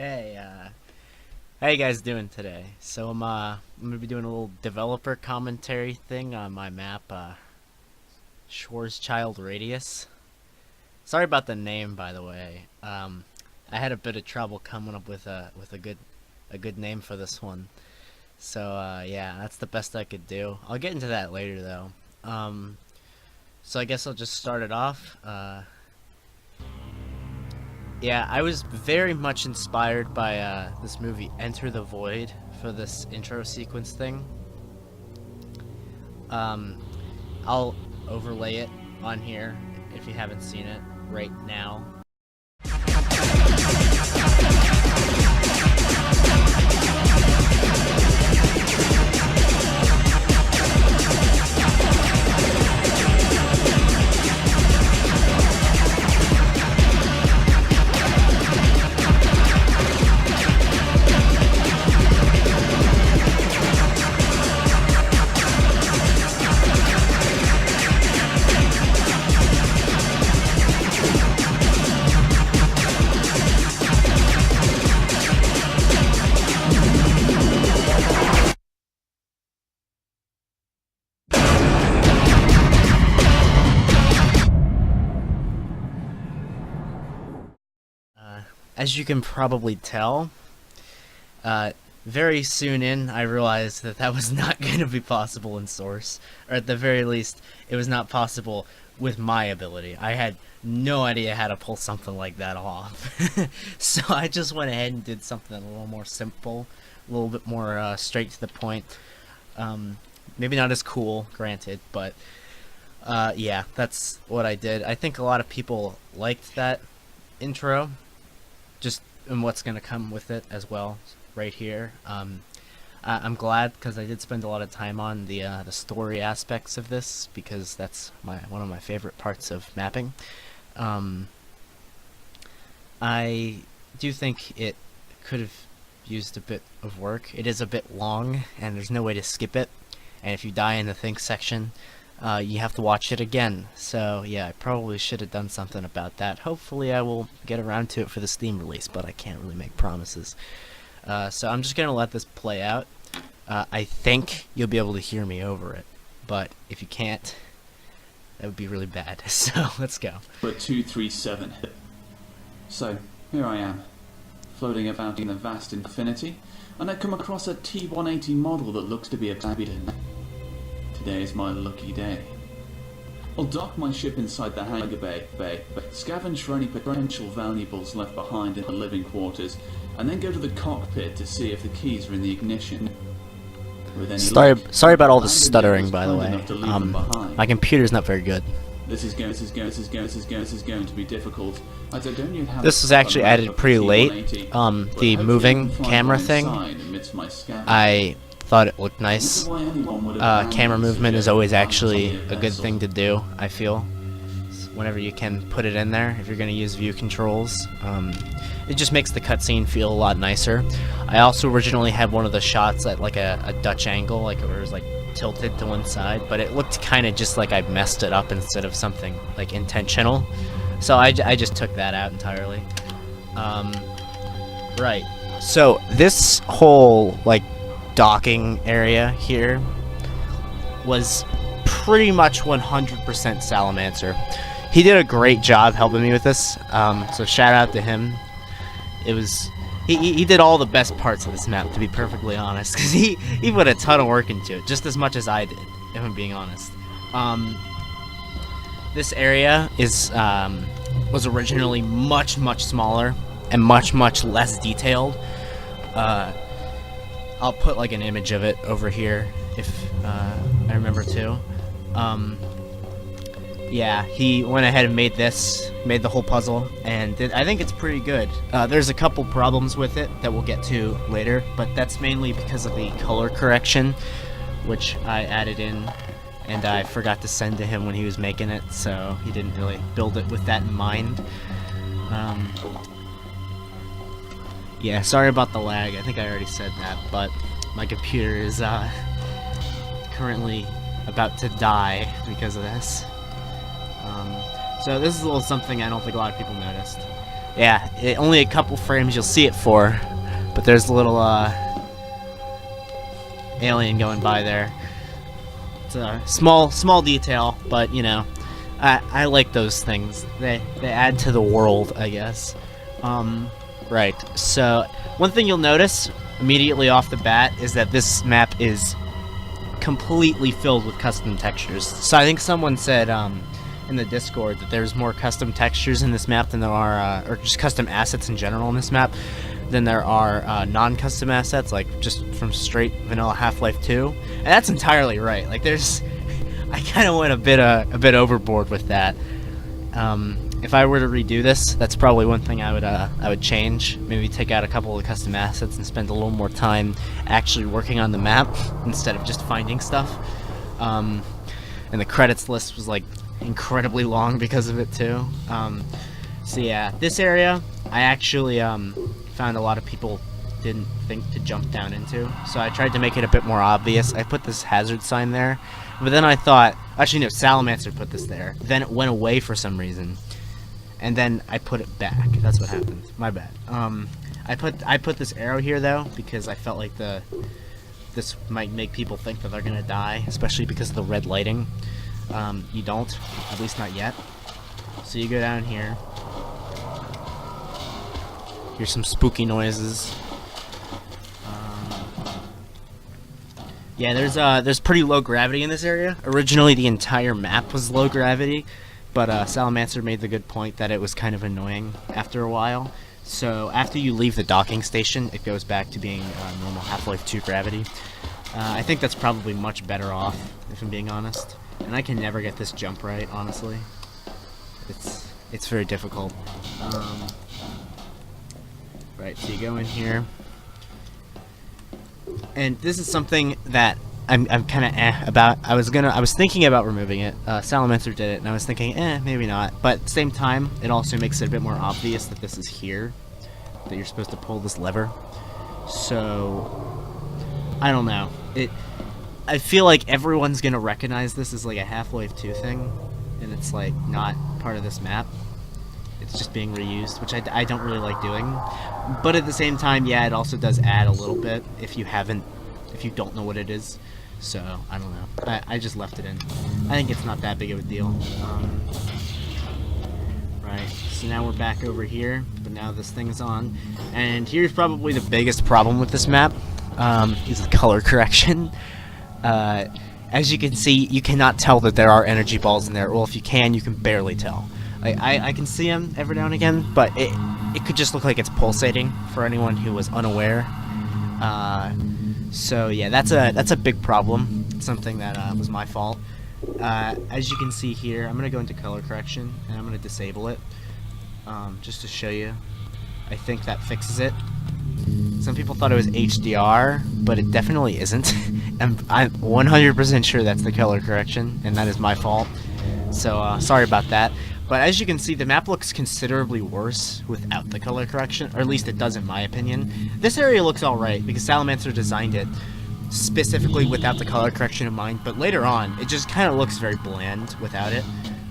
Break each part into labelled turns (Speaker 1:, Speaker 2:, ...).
Speaker 1: Hey, how you guys doing today? So I'm gonna be doing a little developer commentary thing on my map, Schwarzschild Radius. Sorry about the name, by the way. I had a bit of trouble coming up with a good name for this one. So yeah, that's the best I could do. I'll get into that later though. So I guess I'll just start it off. Yeah, I was very much inspired by this movie Enter the Void for this intro sequence thing. I'll overlay it on here if you haven't seen it right now. As you can probably tell, very soon in, I realized that that was not going to be possible in Source. Or at the very least, it was not possible with my ability. I had no idea how to pull something like that off. So I just went ahead and did something a little more simple, a little bit more straight to the point. Maybe not as cool, granted, but yeah, that's what I did. I think a lot of people liked that intro. Just and what's gonna come with it as well, right here. I'm glad because I did spend a lot of time on the story aspects of this because that's one of my favorite parts of mapping. I do think it could have used a bit of work. It is a bit long, and there's no way to skip it. And if you die in the think section, you have to watch it again. So yeah, I probably should have done something about that. Hopefully I will get around to it for the Steam release, but I can't really make promises. So I'm just gonna let this play out. I think you'll be able to hear me over it, but if you can't, that would be really bad. So let's go.
Speaker 2: But 237. So here I am, floating about in the vast infinity, and I come across a T-180 model that looks to be a Babylon. Today is my lucky day. I'll dock my ship inside the hangar bay, scavenge for any potential valuables left behind in the living quarters, and then go to the cockpit to see if the keys are in the ignition.
Speaker 1: Sorry about all the stuttering, by the way. My computer's not very good.
Speaker 2: This is going to be difficult. As I don't have
Speaker 1: this was actually added pretty late. The moving camera thing, I thought it looked nice. Camera movement is always actually a good thing to do, I feel. Whenever you can put it in there, if you're going to use view controls. It just makes the cutscene feel a lot nicer. I also originally had one of the shots at like a Dutch angle, like it was like tilted to one side, but it looked kind of just like I messed it up instead of something like intentional. So I just took that out entirely. Right. So this whole like docking area here was pretty much 100% Salamancer. He did a great job helping me with this, so shout out to him. It was he did all the best parts of this map, to be perfectly honest, because he put a ton of work into it, just as much as I did, if I'm being honest. This area was originally much smaller and much less detailed. I'll put like an image of it over here if I remember to. Yeah, he went ahead and made the whole puzzle, and I think it's pretty good. There's a couple problems with it that we'll get to later, but that's mainly because of the color correction, which I added in, and I forgot to send to him when he was making it, so he didn't really build it with that in mind. Yeah, sorry about the lag. I think I already said that, but my computer is currently about to die because of this. So this is a little something I don't think a lot of people noticed. yeah, only a couple frames you'll see it for, but there's a little alien going by there. It's a small detail, but you know, I like those things. They add to the world, I guess. Right. So one thing you'll notice immediately off the bat is that this map is completely filled with custom textures. So I think someone said in the Discord that there's more custom textures in this map than there are, or just custom assets in general in this map, than there are non-custom assets, like just from straight vanilla Half-Life 2. And that's entirely right. Like there's, I kind of went a bit overboard with that. If I were to redo this, that's probably one thing I would change. Maybe take out a couple of the custom assets and spend a little more time actually working on the map instead of just finding stuff. And the credits list was like incredibly long because of it too. So yeah, this area I actually found a lot of people didn't think to jump down into, so I tried to make it a bit more obvious. I put this hazard sign there, but then I thought, actually no, Salamancer put this there, then it went away for some reason, and then I put it back. That's what happened. My bad. I put this arrow here though because I felt like this might make people think that they're gonna die, especially because of the red lighting. You don't, at least not yet. So you go down here. Hear some spooky noises. Yeah, there's pretty low gravity in this area. Originally, the entire map was low gravity, but Salamancer made the good point that it was kind of annoying after a while. So after you leave the docking station, it goes back to being normal Half-Life 2 gravity. I think that's probably much better off, if I'm being honest. And I can never get this jump right, honestly. It's very difficult. Right, so you go in here. And this is something that I'm kind of about. I was thinking about removing it. Salamancer did it, and I was thinking, maybe not. But at the same time, it also makes it a bit more obvious that this is here, that you're supposed to pull this lever. So I don't know. I feel like everyone's gonna recognize this as like a Half-Life 2 thing, and it's like not part of this map. It's just being reused, which I don't really like doing. But at the same time, yeah, it also does add a little bit if you don't know what it is. So, I don't know. I just left it in. I think it's not that big of a deal. Right, so now we're back over here, but now this thing's on. And here's probably the biggest problem with this map, is the color correction. As you can see, you cannot tell that there are energy balls in there. Well, if you can barely tell. I can see them every now and again, but it could just look like it's pulsating for anyone who was unaware. So yeah, that's a big problem. It's something that was my fault. As you can see here, I'm gonna go into color correction and I'm gonna disable it, just to show you. I think that fixes it. Some people thought it was HDR, but it definitely isn't. I'm 100% sure that's the color correction, and that is my fault. So sorry about that. But as you can see, the map looks considerably worse without the color correction, or at least it does in my opinion. This area looks alright, because Salamancer designed it specifically without the color correction in mind, but later on, it just kind of looks very bland without it.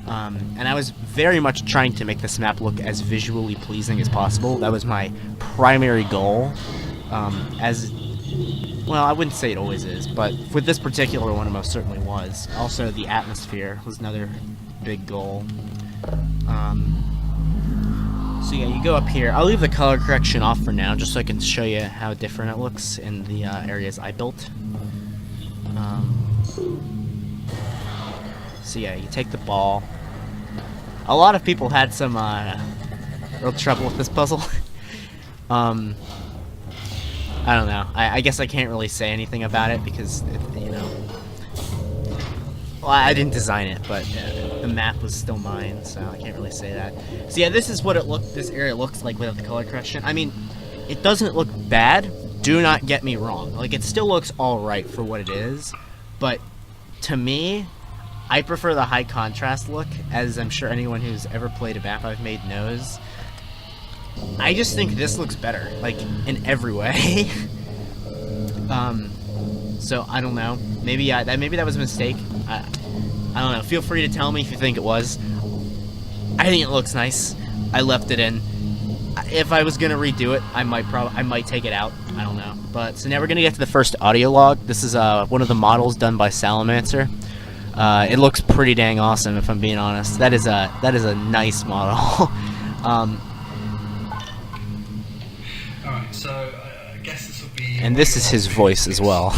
Speaker 1: And I was very much trying to make this map look as visually pleasing as possible. That was my primary goal. Well, I wouldn't say it always is, but with this particular one, it most certainly was. Also, the atmosphere was another big goal. So yeah, you go up here. I'll leave the color correction off for now, just so I can show you how different it looks in the areas I built. So yeah, you take the ball. A lot of people had some real trouble with this puzzle. I don't know. I guess I can't really say anything about it because, you know... Well, I didn't design it, but the map was still mine, so I can't really say that. So yeah, this is what this area looks like without the color correction. I mean, it doesn't look bad. Do not get me wrong. Like, it still looks alright for what it is, but to me, I prefer the high contrast look, as I'm sure anyone who's ever played a map I've made knows. I just think this looks better, like, in every way. So, I don't know. Maybe that was a mistake. I don't know. Feel free to tell me if you think it was. I think it looks nice. I left it in. if I was gonna redo it, I might take it out. I don't know. But so now we're gonna get to the first audio log. This is one of the models done by Salamancer. It looks pretty dang awesome, if I'm being honest. That is a nice model.
Speaker 3: Alright, so I guess this will be.
Speaker 1: And this is his voice as well.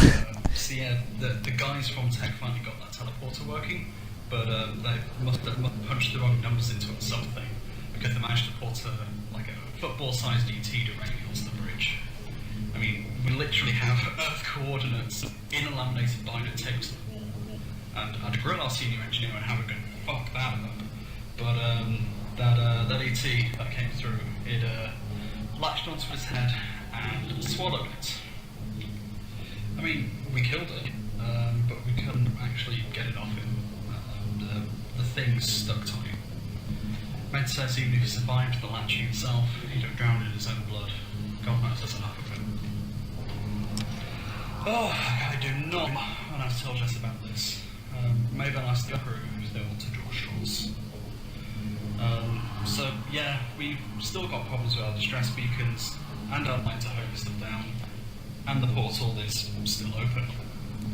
Speaker 3: So yeah, the guys from Tech finally got that teleporter working, but they must have punched the wrong numbers into it or something, because they managed to port like a football-sized ET directly onto the bridge. I mean, we literally have Earth coordinates in a laminated binder taped to the wall, and I'd grill our senior engineer on how we're going to fuck that up. But that ET that came through, it latched onto his head and swallowed it. I mean, we killed it, but we couldn't actually get it off him. The thing stuck to him. Med says even if he survived the latching itself, he'd have drowned in his own blood. God knows there's enough of him. Oh, I do not want to tell Jess about this. Maybe I'll ask the crew if they want to draw straws. So yeah, we've still got problems with our distress beacons, and our line to home is still down, and the portal is still open.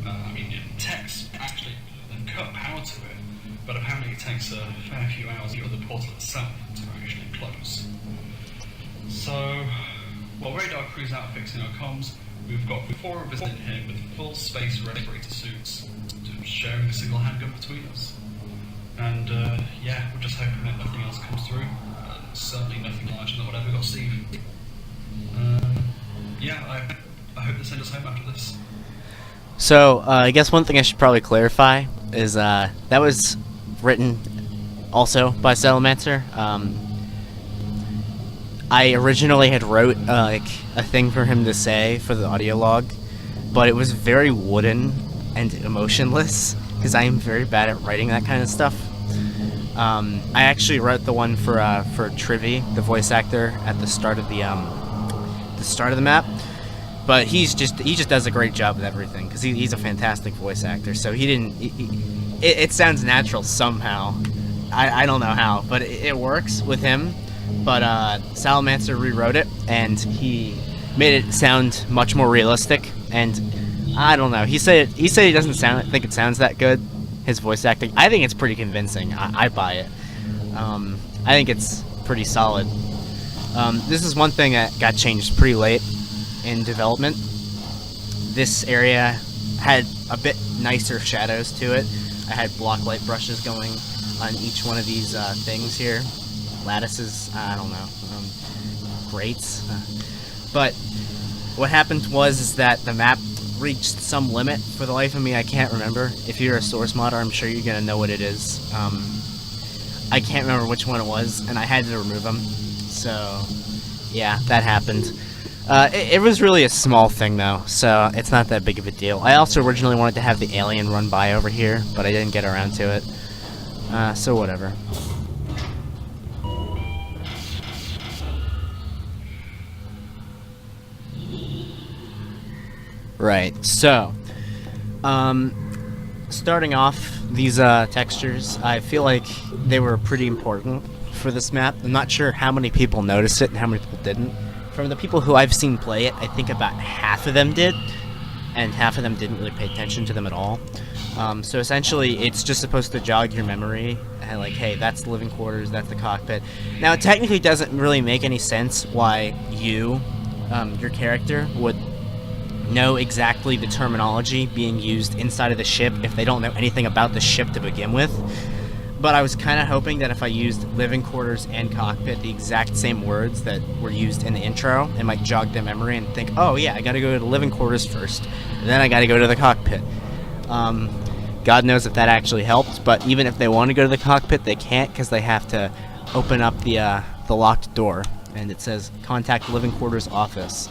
Speaker 3: I mean, tech's actually cut power to it, but apparently it takes a fair few hours for the portal itself to actually close. So, while radar crew's out fixing our comms, we've got 4 of us in here with full space respirator suits, sharing a single handgun between us. And yeah, we're just hoping that nothing else comes through. Certainly nothing larger than whatever got Steve. Yeah, I hope they send us home after this.
Speaker 1: So, I guess one thing I should probably clarify is that was written also by Salamancer. I originally had wrote like a thing for him to say for the audio log, but it was very wooden and emotionless because I am very bad at writing that kind of stuff. I actually wrote the one for Trivvy, the voice actor, at the start of the map. But he just does a great job with everything because he's a fantastic voice actor. So it sounds natural somehow. I don't know how, but it works with him. But Salamancer rewrote it and he made it sound much more realistic. And I don't know. He said he doesn't think it sounds that good. His voice acting. I think it's pretty convincing. I buy it. I think it's pretty solid. This is one thing that got changed pretty late in development. This area had a bit nicer shadows to it. I had block light brushes going on each one of these things here. Lattices, I don't know, grates. But what happened was that the map reached some limit. For the life of me, I can't remember. If you're a source modder, I'm sure you're gonna know what it is. I can't remember which one it was, and I had to remove them. So, yeah, that happened. It was really a small thing, though, so it's not that big of a deal. I also originally wanted to have the alien run by over here, but I didn't get around to it. So whatever. Right, so, starting off, these textures, I feel like they were pretty important for this map. I'm not sure how many people noticed it and how many people didn't. From the people who I've seen play it, I think about half of them did, and half of them didn't really pay attention to them at all. So essentially, it's just supposed to jog your memory, and like, hey, that's the living quarters, that's the cockpit. Now, it technically doesn't really make any sense why you, your character, would know exactly the terminology being used inside of the ship if they don't know anything about the ship to begin with. But I was kind of hoping that if I used living quarters and cockpit, the exact same words that were used in the intro, it might jog their memory and think, oh yeah, I gotta go to the living quarters first, and then I gotta go to the cockpit. God knows if that actually helped, but even if they want to go to the cockpit, they can't because they have to open up the locked door, and it says, contact living quarters office.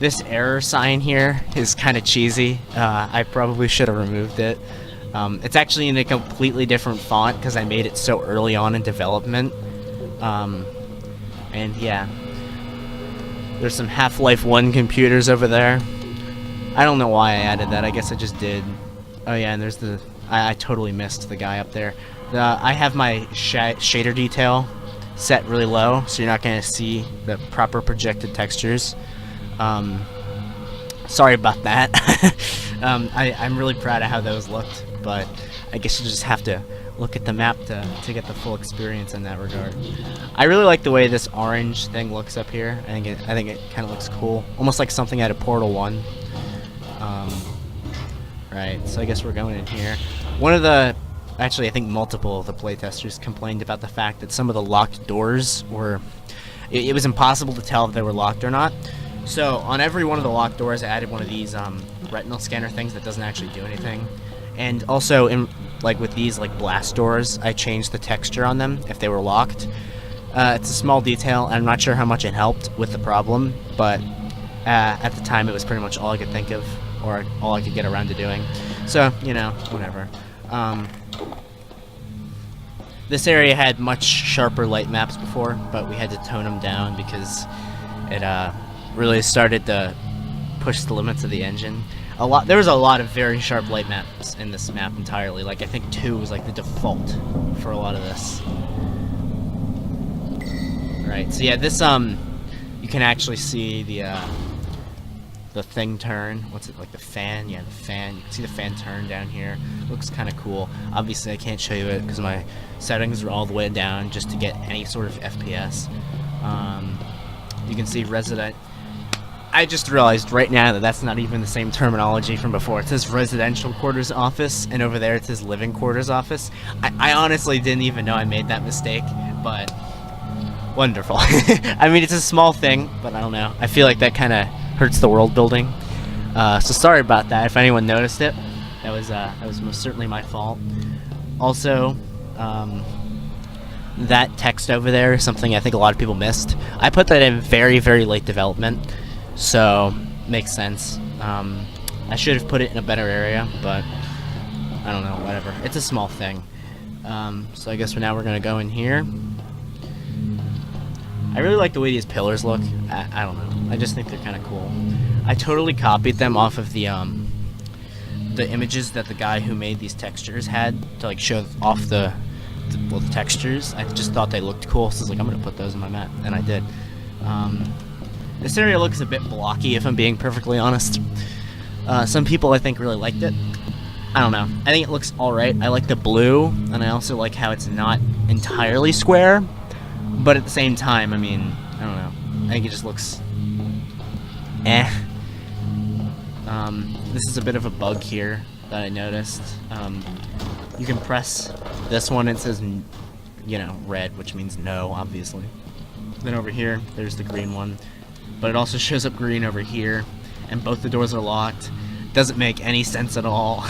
Speaker 1: This error sign here is kind of cheesy. I probably should have removed it. It's actually in a completely different font because I made it so early on in development. And yeah, there's some Half-Life 1 computers over there. I don't know why I added that. I guess I just did. Oh yeah, and there's I totally missed the guy up there. I have my shader detail set really low, so you're not going to see the proper projected textures. Sorry about that. I'm really proud of how those looked, but I guess you just have to look at the map to get the full experience in that regard. I really like the way this orange thing looks up here. I think it kind of looks cool, almost like something out of Portal 1. Right, so I guess we're going in here. Actually, I think multiple of the playtesters complained about the fact that some of the locked doors were... It was impossible to tell if they were locked or not. So, on every one of the locked doors, I added one of these retinal scanner things that doesn't actually do anything. And also, with these blast doors, I changed the texture on them if they were locked. It's a small detail. I'm not sure how much it helped with the problem, but at the time it was pretty much all I could think of, or all I could get around to doing. So, you know, whatever. This area had much sharper light maps before, but we had to tone them down because it really started to push the limits of the engine. There was a lot of very sharp light maps in this map entirely. Like, I think 2 was like the default for a lot of this. Right, so yeah, this you can actually see the thing turn. What's it, like the fan? Yeah, the fan. You can see the fan turn down here. Looks kind of cool. Obviously, I can't show you it because my settings are all the way down just to get any sort of FPS. You can see resident. I just realized right now that that's not even the same terminology from before. It says residential quarters office, and over there it says living quarters office. I honestly didn't even know I made that mistake, but wonderful. I mean, it's a small thing, but I don't know. I feel like that kind of hurts the world building. So sorry about that if anyone noticed it. That was most certainly my fault. Also, that text over there is something I think a lot of people missed. I put that in very, very late development, so makes sense. I should have put it in a better area, but I don't know, whatever. It's a small thing. So I guess now we're gonna go in here. I really like the way these pillars look. I don't know. I just think they're kind of cool. I totally copied them off of the images that the guy who made these textures had to like show off the textures. I just thought they looked cool, so I was like, I'm gonna put those in my map, and I did. This area looks a bit blocky, if I'm being perfectly honest. Some people I think really liked it. I don't know. I think it looks alright. I like the blue, and I also like how it's not entirely square. But at the same time, I mean, I don't know. I think it just looks eh. This is a bit of a bug here that I noticed. You can press this one, it says, you know, red, which means no, obviously. Then over here, there's the green one. But it also shows up green over here, and both the doors are locked. Doesn't make any sense at all.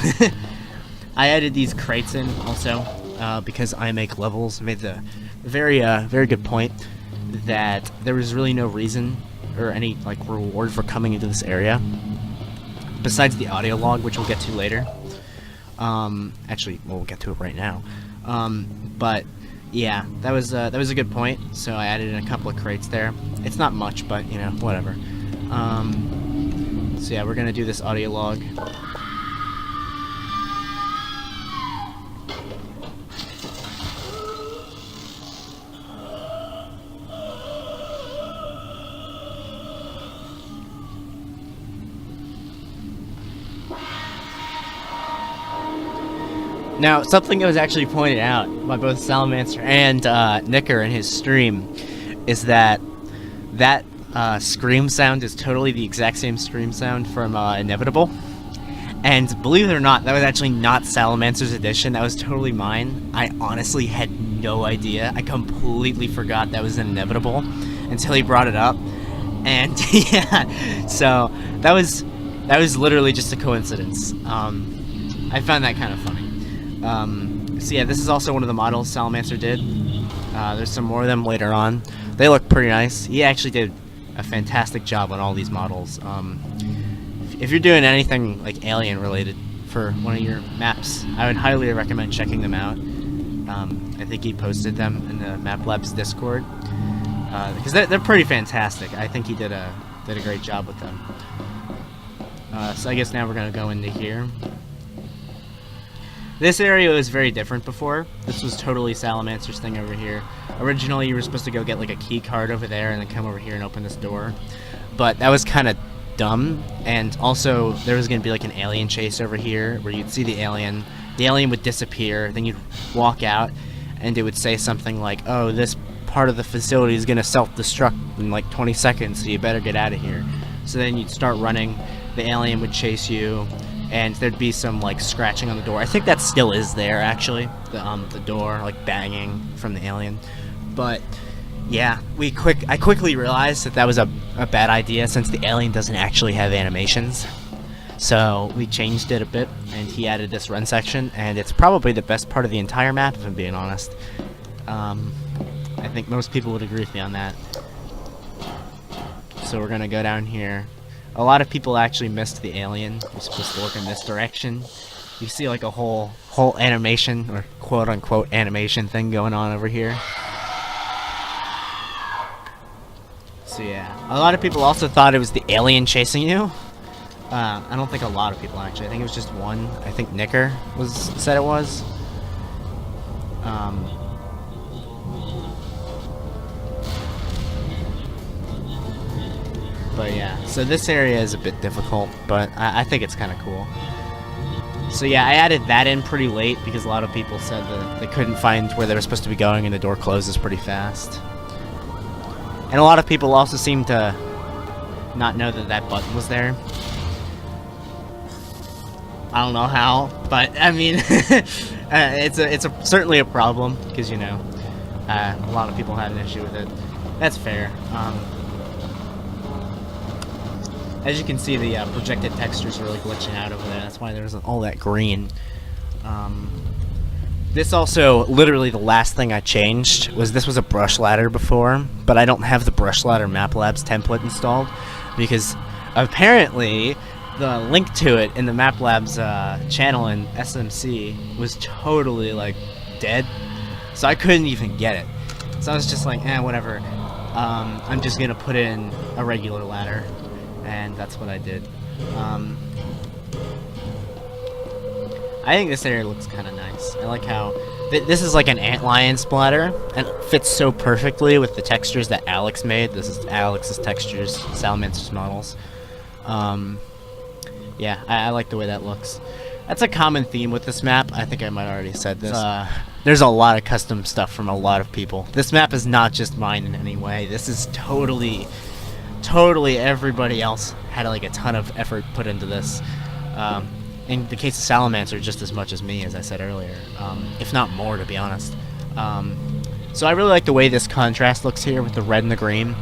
Speaker 1: I added these crates in also, because IMakeLevels made the very good point that there was really no reason or any like reward for coming into this area besides the audio log, which we'll get to later. Actually, well, we'll get to it right now. But yeah, that was a good point. So I added in a couple of crates there. It's not much, but you know, whatever. So yeah, we're gonna do this audio log. Now, something that was actually pointed out by both Salamancer and Nicker in his stream is that scream sound is totally the exact same scream sound from Inevitable. And believe it or not, that was actually not Salamancer's edition. That was totally mine. I honestly had no idea. I completely forgot that was Inevitable until he brought it up. And yeah, so that was literally just a coincidence. I found that kind of funny. So yeah, this is also one of the models Salamancer did. There's some more of them later on. They look pretty nice. He actually did a fantastic job on all these models. If you're doing anything like alien related for one of your maps, I would highly recommend checking them out. I think he posted them in the Map Labs Discord because they're pretty fantastic. I think he did a great job with them. So I guess now we're gonna go into here. This area was very different before. This was totally Salamancer's thing over here. Originally, you were supposed to go get like a key card over there and then come over here and open this door. But that was kind of dumb, and also there was going to be like an alien chase over here where you'd see the alien would disappear, then you'd walk out and it would say something like, oh, this part of the facility is going to self-destruct in like 20 seconds, so you better get out of here. So then you'd start running, the alien would chase you, and there'd be some like scratching on the door. I think that still is there actually, the door like banging from the alien. But yeah, I quickly realized that was a bad idea since the alien doesn't actually have animations. So we changed it a bit, and he added this run section, and it's probably the best part of the entire map, if I'm being honest. I think most people would agree with me on that. So we're gonna go down here. A lot of people actually missed the alien. You're supposed to look in this direction. You see like a whole animation, or quote-unquote animation thing going on over here. So yeah, a lot of people also thought it was the alien chasing you. I don't think a lot of people actually. I think it was just one. I think Nicker said it was. But yeah, so this area is a bit difficult, but I think it's kind of cool. So yeah, I added that in pretty late because a lot of people said that they couldn't find where they were supposed to be going and the door closes pretty fast. And a lot of people also seem to not know that button was there. I don't know how, but I mean, it's certainly a problem because, you know, a lot of people had an issue with it. That's fair. As you can see, the projected textures are really glitching out over there. That's why there's all that green. This also, literally the last thing I changed was this was a brush ladder before, but I don't have the brush ladder Map Labs template installed because apparently the link to it in the Map Labs channel in SMC was totally like dead, so I couldn't even get it. So I was just like, whatever. I'm just gonna put in a regular ladder, and that's what I did. I think this area looks kind of nice. I like how this is like an antlion splatter, and it fits so perfectly with the textures that Alex made. This is Alex's textures, Salamancer's models. Yeah, I like the way that looks. That's a common theme with this map. I think I might already said this. There's a lot of custom stuff from a lot of people. This map is not just mine in any way. This is totally everybody else had like a ton of effort put into this. In the case of Salamancer, just as much as me, as I said earlier, if not more, to be honest. So I really like the way this contrast looks here with the red and the green.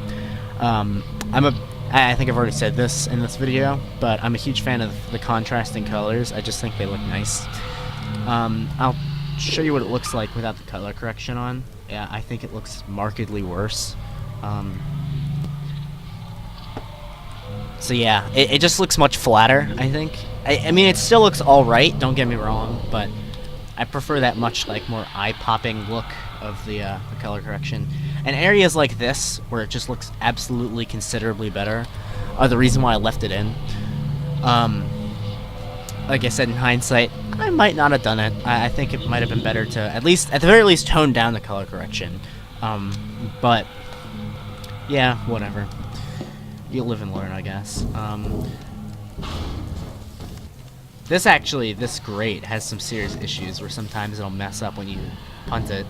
Speaker 1: I think I've already said this in this video, but I'm a huge fan of the contrasting colors. I just think they look nice. I'll show you what it looks like without the color correction on. Yeah, I think it looks markedly worse. So yeah, it just looks much flatter, I think. I mean, it still looks alright, don't get me wrong, but I prefer that much like more eye-popping look of the color correction. And areas like this, where it just looks absolutely considerably better, are the reason why I left it in. Like I said, in hindsight, I might not have done it. I think it might have been better to, at the very least, tone down the color correction. But, yeah, whatever. You'll live and learn, I guess. This grate has some serious issues where sometimes it'll mess up when you punt it.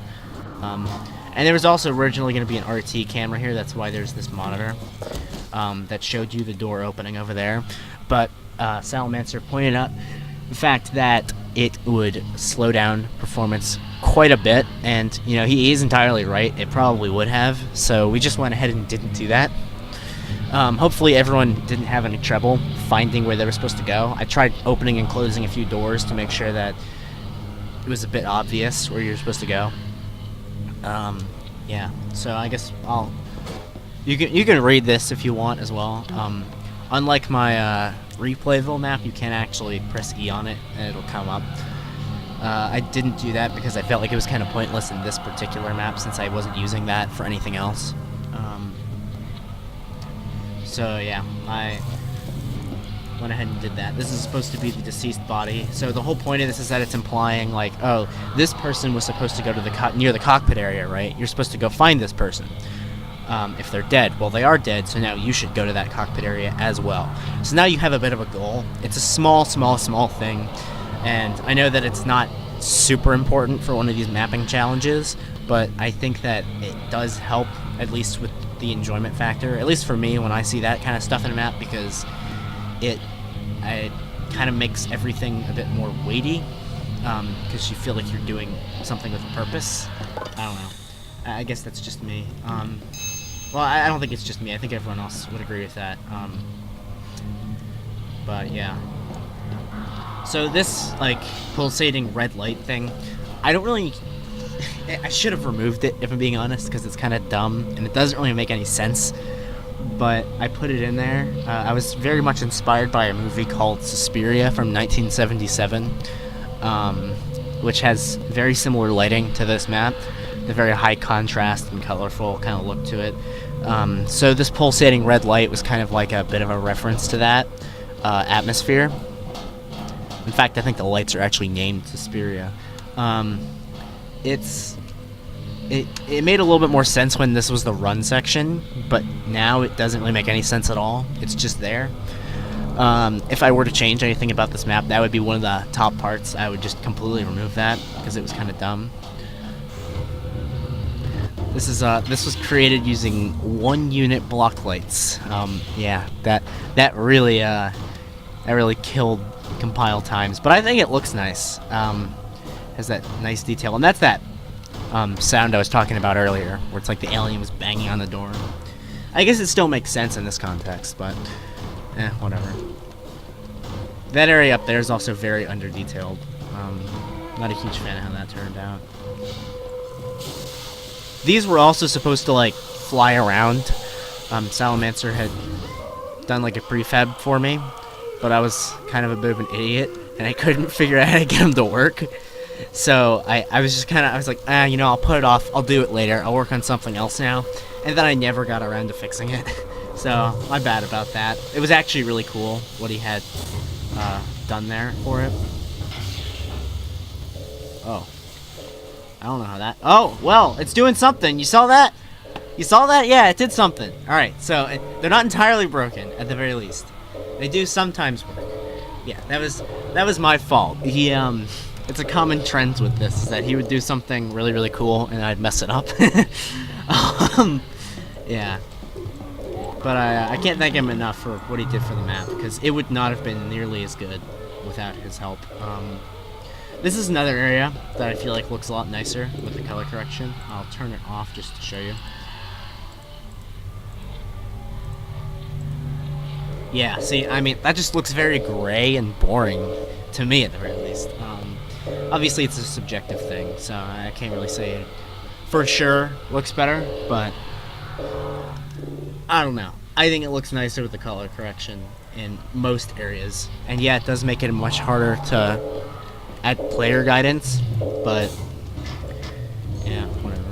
Speaker 1: And there was also originally going to be an RT camera here, that's why there's this monitor that showed you the door opening over there. But Salamancer pointed out the fact that it would slow down performance quite a bit, and you know, he is entirely right, it probably would have, so we just went ahead and didn't do that. Hopefully everyone didn't have any trouble finding where they were supposed to go. I tried opening and closing a few doors to make sure that it was a bit obvious where you're supposed to go. Yeah, so I guess you can read this if you want as well. Unlike my Replayville map, you can actually press E on it and it'll come up. I didn't do that because I felt like it was kind of pointless in this particular map since I wasn't using that for anything else. So yeah, went ahead and did that. This is supposed to be the deceased body. So the whole point of this is that it's implying, like, oh, this person was supposed to go to the near the cockpit area, right? You're supposed to go find this person. If they're dead. Well, they are dead, so now you should go to that cockpit area as well. So now you have a bit of a goal. It's a small thing, and I know that it's not super important for one of these mapping challenges, but I think that it does help, at least with the enjoyment factor, at least for me when I see that kind of stuff in a map, because it kind of makes everything a bit more weighty, because you feel like you're doing something with a purpose. I don't know. I guess that's just me. Well, I don't think it's just me. I think everyone else would agree with that. But yeah. So this, like, pulsating red light thing, I don't really... I should have removed it, if I'm being honest, because it's kind of dumb, and it doesn't really make any sense. But I put it in there. I was very much inspired by a movie called Suspiria from 1977, which has very similar lighting to this map. The very high contrast and colorful kind of look to it. So this pulsating red light was kind of like a bit of a reference to that atmosphere. In fact, I think the lights are actually named Suspiria. It made a little bit more sense when this was the run section, but now it doesn't really make any sense at all. It's just there. If I were to change anything about this map, that would be one of the top parts. I would just completely remove that because it was kind of dumb. This was created using 1 unit block lights. Yeah, that really killed compile times, but I think it looks nice. Has that nice detail, and that's that sound I was talking about earlier, where it's like the alien was banging on the door. I guess it still makes sense in this context, but whatever. That area up there is also very under-detailed. Not a huge fan of how that turned out. These were also supposed to, like, fly around. Salamancer had done, like, a prefab for me, but I was kind of a bit of an idiot, and I couldn't figure out how to get them to work. So I was just kind of, I was like, you know, I'll put it off. I'll do it later. I'll work on something else now. And then I never got around to fixing it. So my bad about that. It was actually really cool what he had done there for it. Oh. I don't know how that... Oh, well, it's doing something. You saw that? You saw that? Yeah, it did something. Alright, so they're not entirely broken, at the very least. They do sometimes work. Yeah, that was my fault. He, it's a common trend with this, is that he would do something really, really cool, and I'd mess it up. Yeah. But I can't thank him enough for what he did for the map, because it would not have been nearly as good without his help. This is another area that I feel like looks a lot nicer with the color correction. I'll turn it off just to show you. Yeah, see, I mean, that just looks very gray and boring, to me at the very least. Obviously it's a subjective thing, so I can't really say it for sure looks better, but I don't know. I think it looks nicer with the color correction in most areas. And yeah, it does make it much harder to add player guidance, but yeah, whatever.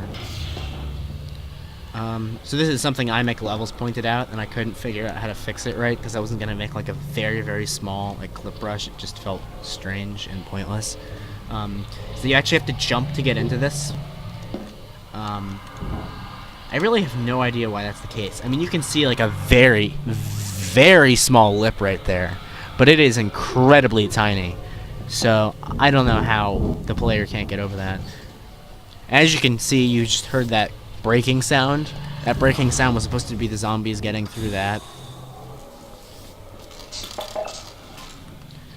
Speaker 1: So this is something IMakeLevels pointed out, and I couldn't figure out how to fix it right, because I wasn't going to make like a very, very small like clip brush. It just felt strange and pointless. So you actually have to jump to get into this. I really have no idea why that's the case. I mean, you can see like a very, very small lip right there, but it is incredibly tiny. So I don't know how the player can't get over that. As you can see, you just heard that breaking sound. That breaking sound was supposed to be the zombies getting through that.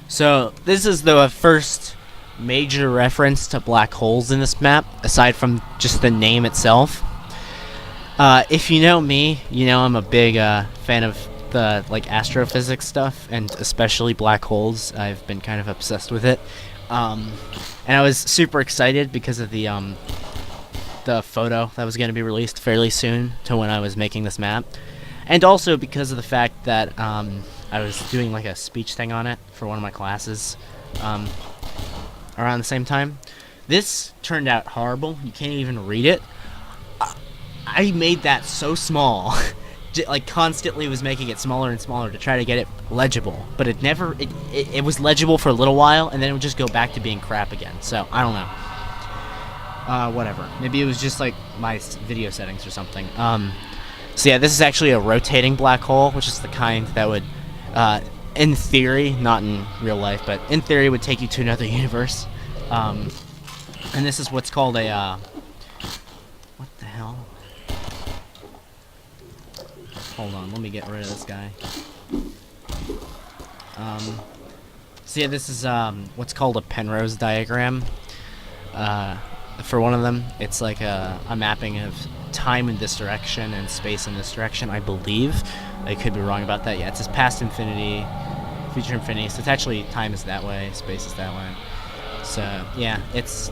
Speaker 1: So this is the first major reference to black holes in this map, aside from just the name itself. If you know me, you know I'm a big fan of the like astrophysics stuff, and especially black holes. I've been kind of obsessed with it, and I was super excited because of the photo that was going to be released fairly soon to when I was making this map, and also because of the fact that I was doing like a speech thing on it for one of my classes around the same time. This turned out horrible. You can't even read it. I made that so small like constantly was making it smaller and smaller to try to get it legible, but it never it was legible for a little while, and then it would just go back to being crap again. So I don't know. Whatever. Maybe it was just like my video settings or something. So yeah, this is actually a rotating black hole, which is the kind that would, in theory, not in real life, but in theory would take you to another universe. And this is what's called a, what the hell? Hold on, let me get rid of this guy. So yeah, this is what's called a Penrose diagram. For one of them, it's like a mapping of time in this direction and space in this direction, I believe. I could be wrong about that. Yeah, it says past infinity, future infinity. So it's actually time is that way, space is that way. So yeah, it's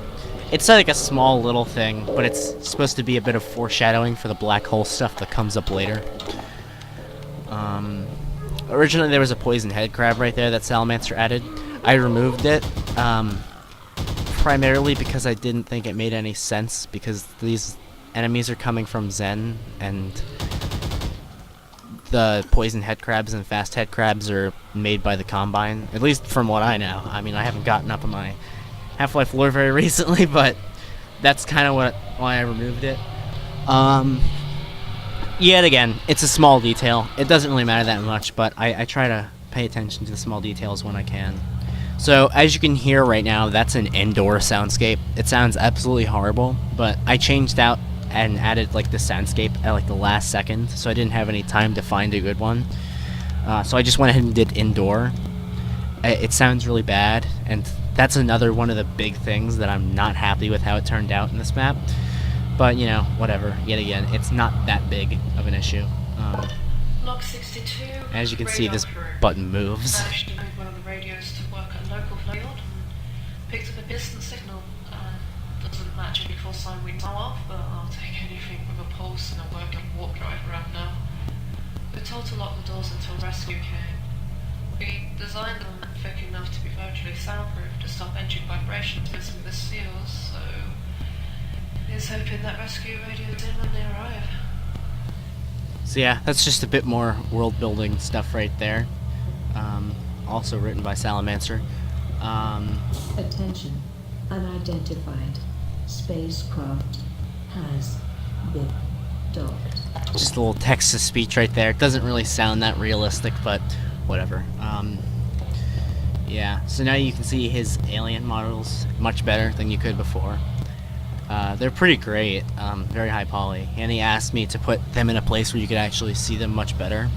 Speaker 1: like a small little thing, but it's supposed to be a bit of foreshadowing for the black hole stuff that comes up later. Originally there was a poison head crab right there that Salamancer added. I removed it, primarily because I didn't think it made any sense, because these enemies are coming from Zen, and the poison head crabs and fast head crabs are made by the Combine, at least from what I know. I mean, I haven't gotten up on my Half-Life lore very recently, but that's kind of why I removed it. Yet again, it's a small detail. It doesn't really matter that much, but I try to pay attention to the small details when I can. So, as you can hear right now, that's an indoor soundscape. It sounds absolutely horrible, but I changed out and added like the soundscape at like the last second, so I didn't have any time to find a good one. So I just went ahead and did indoor. It sounds really bad, and that's another one of the big things that I'm not happy with how it turned out in this map. But, you know, whatever. Yet again, it's not that big of an issue.
Speaker 4: Log 62,
Speaker 1: as you can see, this button moves.
Speaker 4: managed to move one of the radios to work at local field and picked up a distant signal. Doesn't match any call sign we know of, but I'll take anything with a pulse and a working warp drive around now. We're told to lock the doors until rescue came. We designed them thick enough to be virtually soundproof to stop engine vibrations messing with the seals, so here's hoping that rescue radio's in when they arrive.
Speaker 1: So yeah, that's just a bit more world building stuff right there. Also written by Salamancer.
Speaker 5: Attention. Unidentified spacecraft has been docked.
Speaker 1: Just a little text to speech right there. It doesn't really sound that realistic, but whatever. Yeah, so now you can see his alien models much better than you could before. They're pretty great, very high poly, and he asked me to put them in a place where you could actually see them much better.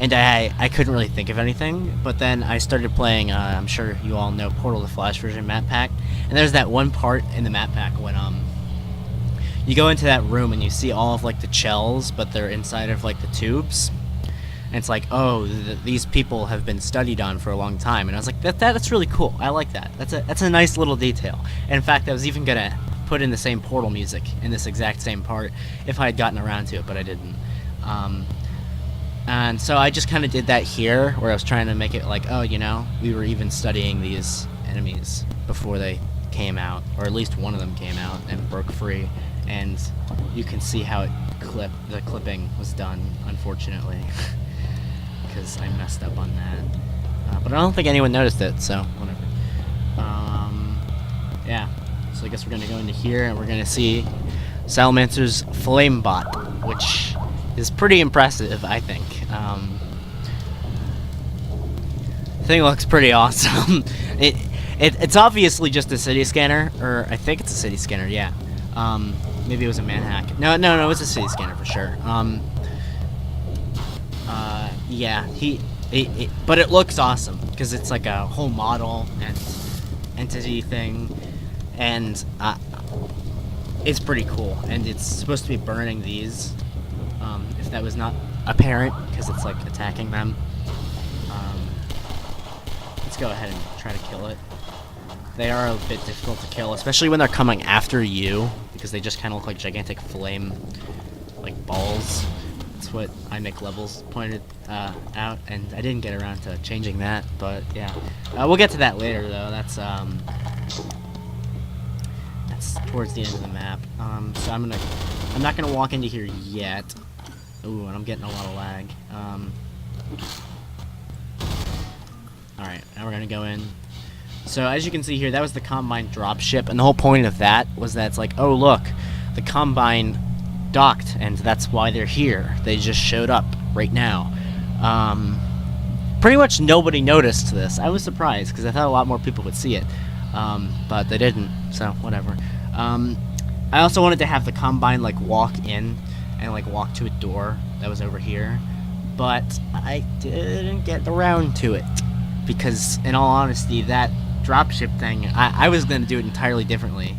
Speaker 1: And I couldn't really think of anything, but then I started playing, I'm sure you all know, Portal to Flash version map pack, and there's that one part in the map pack when you go into that room and you see all of like the shells, but they're inside of like the tubes, and it's like, oh, these people have been studied on for a long time, and I was like, that's really cool. I like that. That's a nice little detail. And in fact, I was even gonna put in the same Portal music in this exact same part if I had gotten around to it, but I didn't. And so I just kind of did that here, where I was trying to make it like, oh, you know, we were even studying these enemies before they came out, or at least one of them came out and broke free, and you can see how the clipping was done, unfortunately, because I messed up on that. But I don't think anyone noticed it, so whatever. Yeah, so I guess we're going to go into here, and we're going to see Salamancer's Flame Bot, which is pretty impressive, I think. The thing looks pretty awesome. It's obviously just a city scanner, or I think it's a city scanner, yeah. Maybe it was a manhack. No, it's a city scanner for sure. Yeah, but it looks awesome, because it's like a whole model and entity thing, and it's pretty cool, and it's supposed to be burning these, if that was not apparent, because it's like attacking them. Let's go ahead and try to kill it. They are a bit difficult to kill, especially when they're coming after you, because they just kind of look like gigantic flame, like balls. That's what IMakeLevels pointed out, and I didn't get around to changing that, but yeah. We'll get to that later, though. That's towards the end of the map. So I'm not gonna walk into here yet. Ooh, and I'm getting a lot of lag. Alright, now we're gonna go in. So as you can see here, that was the Combine dropship, and the whole point of that was that it's like, oh look, the Combine docked, and that's why they're here. They just showed up right now. Pretty much nobody noticed this. I was surprised, because I thought a lot more people would see it. But they didn't, so whatever. I also wanted to have the Combine, like, walk in, and, like, walk to a door that was over here. But I didn't get around to it. Because, in all honesty, that dropship thing, I was going to do it entirely differently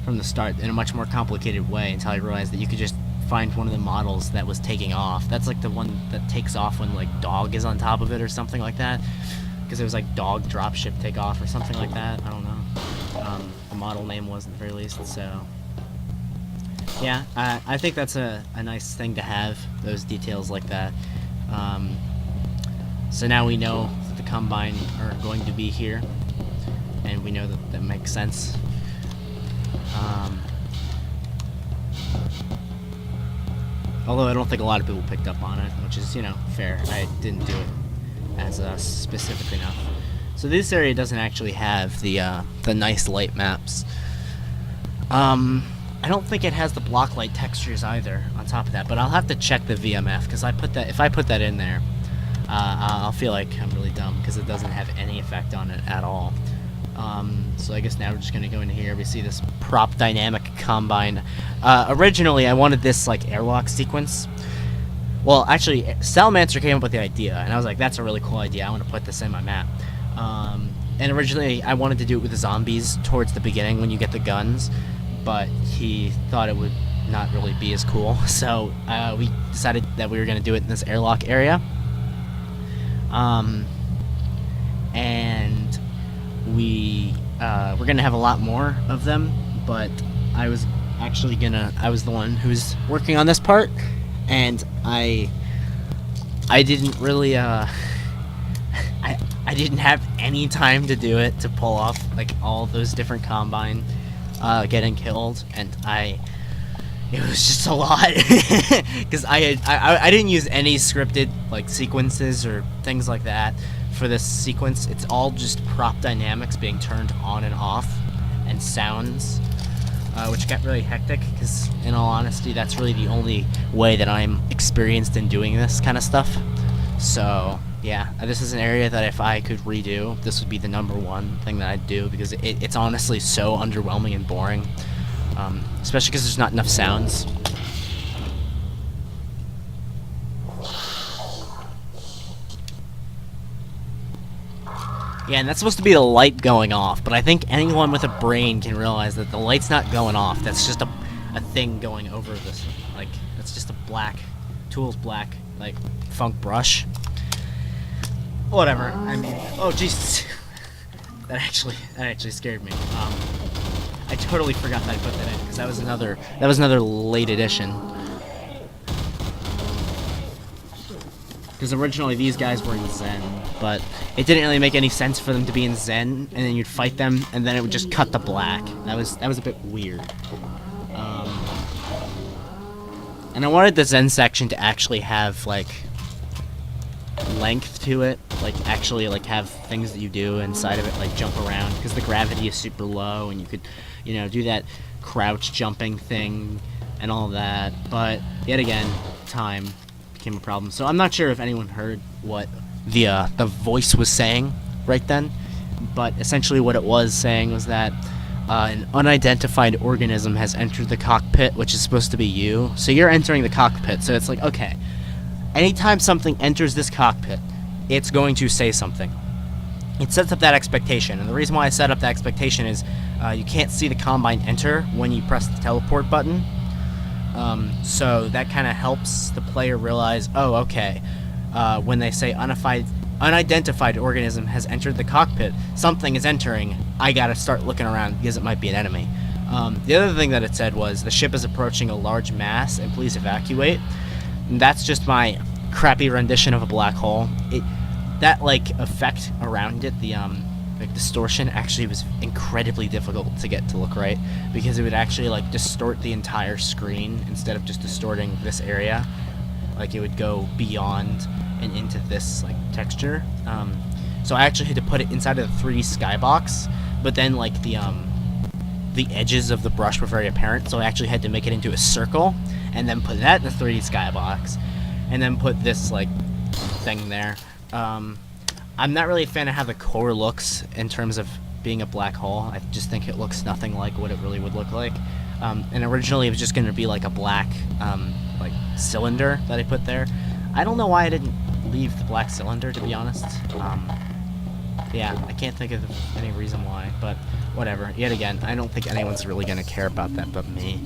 Speaker 1: from the start, in a much more complicated way, until I realized that you could just find one of the models that was taking off. That's like the one that takes off when, like, dog is on top of it or something like that. Because it was like dog dropship takeoff or something like that. I don't know. The model name was at the very least, so... yeah, I think that's a nice thing to have, those details like that. So now we know that the Combine are going to be here, and we know that that makes sense. Although I don't think a lot of people picked up on it, which is, you know, fair. I didn't do it as specific enough. So this area doesn't actually have the nice light maps. I don't think it has the block light textures either on top of that, but I'll have to check the VMF, because if I put that in there, I'll feel like I'm really dumb, because it doesn't have any effect on it at all. So I guess now we're just going to go into here. We see this prop dynamic Combine. Originally, I wanted this, like, airlock sequence. Well, actually, Salamancer came up with the idea, and I was like, that's a really cool idea. I want to put this in my map. And originally, I wanted to do it with the zombies towards the beginning when you get the guns, but he thought it would not really be as cool. So we decided that we were going to do it in this airlock area. And we're going to have a lot more of them, but I was the one who's working on this part, and I didn't really, I didn't have any time to do it, to pull off, like, all those different Combine getting killed, and it was just a lot, because I didn't use any scripted, like, sequences or things like that for this sequence. It's all just prop dynamics being turned on and off, and sounds, which got really hectic, because, in all honesty, that's really the only way that I'm experienced in doing this kind of stuff. So, yeah, this is an area that if I could redo, this would be the #1 thing that I'd do, because it's honestly so underwhelming and boring, especially because there's not enough sounds. Yeah, and that's supposed to be the light going off, but I think anyone with a brain can realize that the light's not going off. That's just a thing going over this, like, that's just a black, Tool's black, like, funk brush. Whatever, I mean, oh Jesus, that actually scared me. I totally forgot that I put that in, because that was another late addition. Because originally these guys were in Zen, but it didn't really make any sense for them to be in Zen, and then you'd fight them, and then it would just cut to black. That was a bit weird. And I wanted the Zen section to actually have, like, length to it, like, actually, like, have things that you do inside of it, like jump around, because the gravity is super low, and you could, you know, do that crouch jumping thing and all that. But yet again, time became a problem. So I'm not sure if anyone heard what the voice was saying right then, but essentially what it was saying was that an unidentified organism has entered the cockpit, which is supposed to be you. So you're entering the cockpit, so it's like, okay, anytime something enters this cockpit, it's going to say something. It sets up that expectation, and the reason why I set up that expectation is you can't see the Combine enter when you press the teleport button. So that kind of helps the player realize, oh, okay, when they say unidentified organism has entered the cockpit, something is entering, I gotta start looking around because it might be an enemy. The other thing that it said was, the ship is approaching a large mass and please evacuate. And that's just my crappy rendition of a black hole. That, like, effect around it, the like, distortion, actually was incredibly difficult to get to look right, because it would actually, like, distort the entire screen instead of just distorting this area. like it would go beyond and into this like texture. So I actually had to put it inside of the 3D skybox, but then like the edges of the brush were very apparent, so I actually had to make it into a circle and then put that in the 3D skybox and then put this like thing there. I'm not really a fan of how the core looks in terms of being a black hole. I just think it looks nothing like what it really would look like. And originally it was just going to be like a black like cylinder that I put there. I don't know why I didn't leave the black cylinder, to be honest. Yeah, I can't think of any reason why, but whatever. Yet again, I don't think anyone's really going to care about that but me.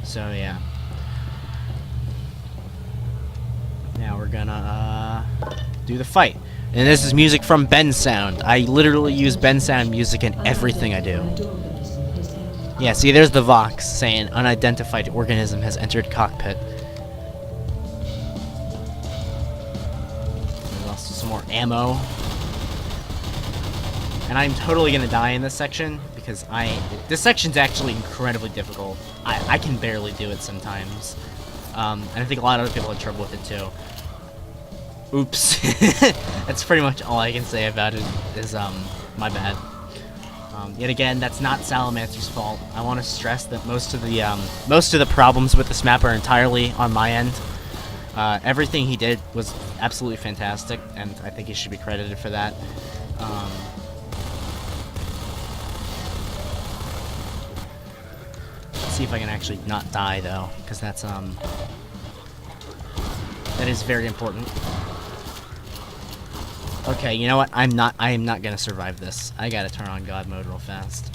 Speaker 1: So yeah. Now we're gonna do the fight. And this is music from Ben Sound. I literally use Ben Sound music in everything I do. Yeah, see, there's the Vox saying unidentified organism has entered cockpit. There's also some more ammo. And I'm totally gonna die in this section because this section's actually incredibly difficult. I can barely do it sometimes. And I think a lot of other people have trouble with it too. Oops. That's pretty much all I can say about it is, my bad. Yet again, that's not Salamancer's fault. I want to stress that most of the problems with this map are entirely on my end. Everything he did was absolutely fantastic, and I think he should be credited for that. Let's see if I can actually not die, though, because that is very important. Okay, you know what? I am not gonna survive this. I gotta turn on God mode real fast.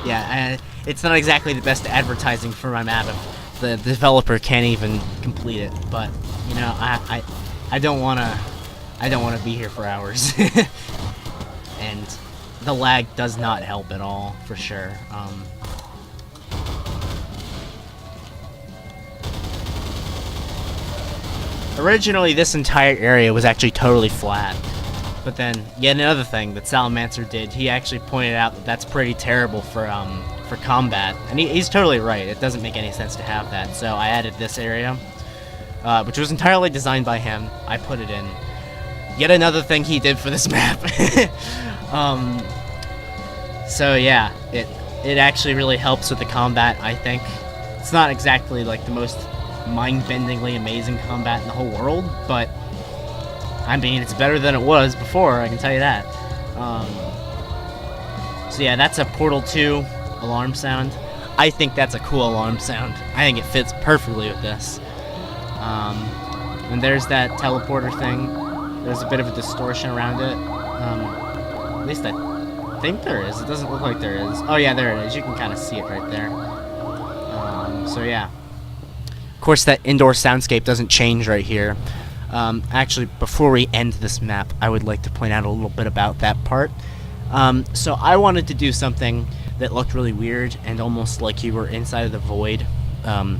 Speaker 1: Yeah, it's not exactly the best advertising for my map if the developer can't even complete it. But you know, I don't wanna be here for hours. And the lag does not help at all, for sure. Originally, this entire area was actually totally flat, but then yet another thing that Salamancer did, he actually pointed out that that's pretty terrible for combat, and he's totally right. It doesn't make any sense to have that, so I added this area, which was entirely designed by him. I put it in. Yet another thing he did for this map. So yeah, it actually really helps with the combat. I think it's not exactly like the most mind-bendingly amazing combat in the whole world, but I mean, it's better than it was before, I can tell you that. So yeah, that's a Portal 2 alarm sound. I think that's a cool alarm sound. I think it fits perfectly with this. And there's that teleporter thing. There's a bit of a distortion around it. At least I think there is. It doesn't look like there is. Oh yeah, there it is. You can kind of see it right there. So yeah. Of course, that indoor soundscape doesn't change right here. Actually, before we end this map, I would like to point out a little bit about that part. So I wanted to do something that looked really weird and almost like you were inside of the void. Kind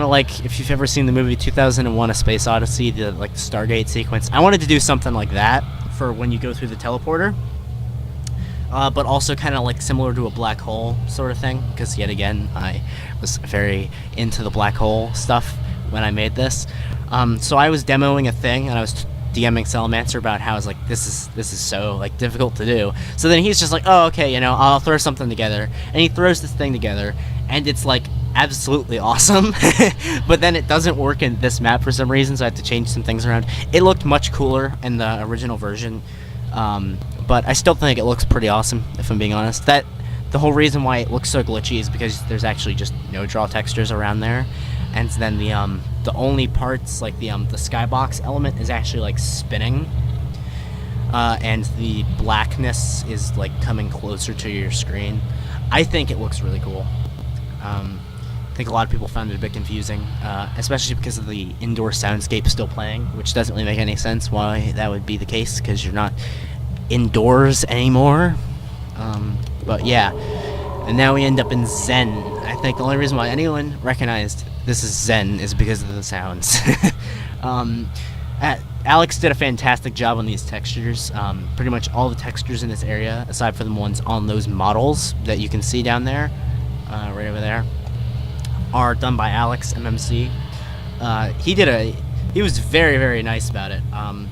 Speaker 1: of like if you've ever seen the movie 2001: A Space Odyssey, the like Stargate sequence. I wanted to do something like that for when you go through the teleporter. But also kind of like similar to a black hole sort of thing, because yet again, I was very into the black hole stuff when I made this. So I was demoing a thing, and I was DMing Salamancer about how I was like, this is so like difficult to do. So then he's just like, oh, okay, you know, I'll throw something together, and he throws this thing together, and it's like absolutely awesome. But then it doesn't work in this map for some reason, so I had to change some things around. It looked much cooler in the original version. But I still think it looks pretty awesome, if I'm being honest. The whole reason why it looks so glitchy is because there's actually just no draw textures around there, and then the only parts, like the skybox element, is actually like spinning, and the blackness is like coming closer to your screen. I think it looks really cool. I think a lot of people found it a bit confusing, especially because of the indoor soundscape still playing, which doesn't really make any sense why that would be the case, because you're not indoors anymore. But yeah, and now we end up in Zen. I think the only reason why anyone recognized this is Zen is because of the sounds. Alex did a fantastic job on these textures. Pretty much all the textures in this area, aside from the ones on those models that you can see down there, right over there, are done by Alex MMC. He was very, very nice about it,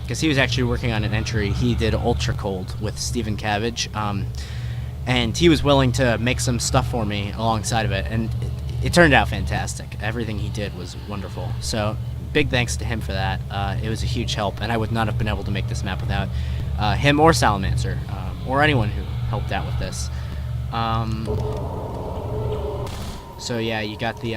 Speaker 1: because he was actually working on an entry. He did Ultra Cold with Stephen Cabbage, and he was willing to make some stuff for me alongside of it, and it turned out fantastic. Everything he did was wonderful. So big thanks to him for that. It was a huge help, and I would not have been able to make this map without him or Salamancer, or anyone who helped out with this. So yeah, you got the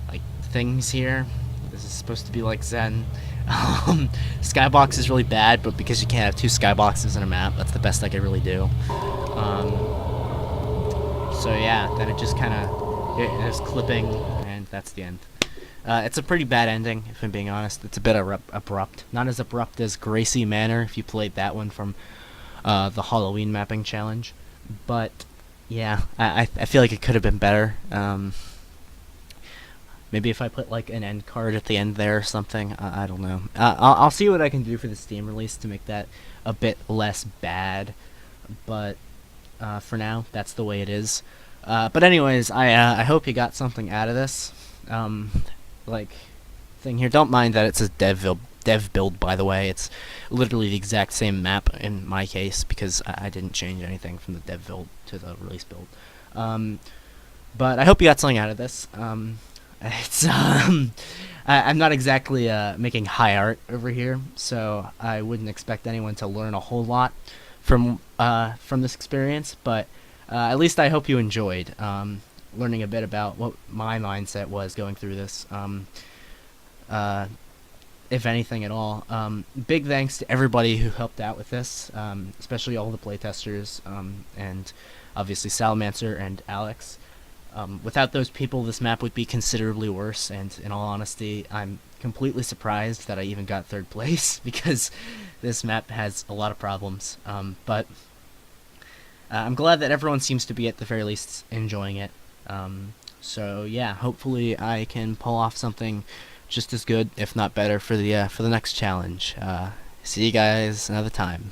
Speaker 1: like things here. This is supposed to be like Zen. Skybox is really bad, but because you can't have two skyboxes in a map, that's the best I could really do. So yeah, then it just kind of, there's clipping, and that's the end. It's a pretty bad ending, if I'm being honest. It's a bit abrupt. Not as abrupt as Gracie Manor, if you played that one from the Halloween mapping challenge. But yeah, I feel like it could have been better. Maybe if I put like an end card at the end there or something. I don't know. I'll see what I can do for the Steam release to make that a bit less bad. But for now, that's the way it is. But anyways, I hope you got something out of this. Like thing here. Don't mind that it says dev build, by the way. It's literally the exact same map in my case, because I didn't change anything from the dev build to the release build. But I hope you got something out of this. It's I'm not exactly making high art over here, so I wouldn't expect anyone to learn a whole lot from this experience. But at least I hope you enjoyed learning a bit about what my mindset was going through this, if anything at all. Big thanks to everybody who helped out with this, especially all the playtesters, and obviously Salamancer and Alex. Without those people, this map would be considerably worse, and in all honesty, I'm completely surprised that I even got third place, because this map has a lot of problems. But I'm glad that everyone seems to be, at the very least, enjoying it. So yeah, hopefully I can pull off something just as good, if not better, for the next challenge. See you guys another time.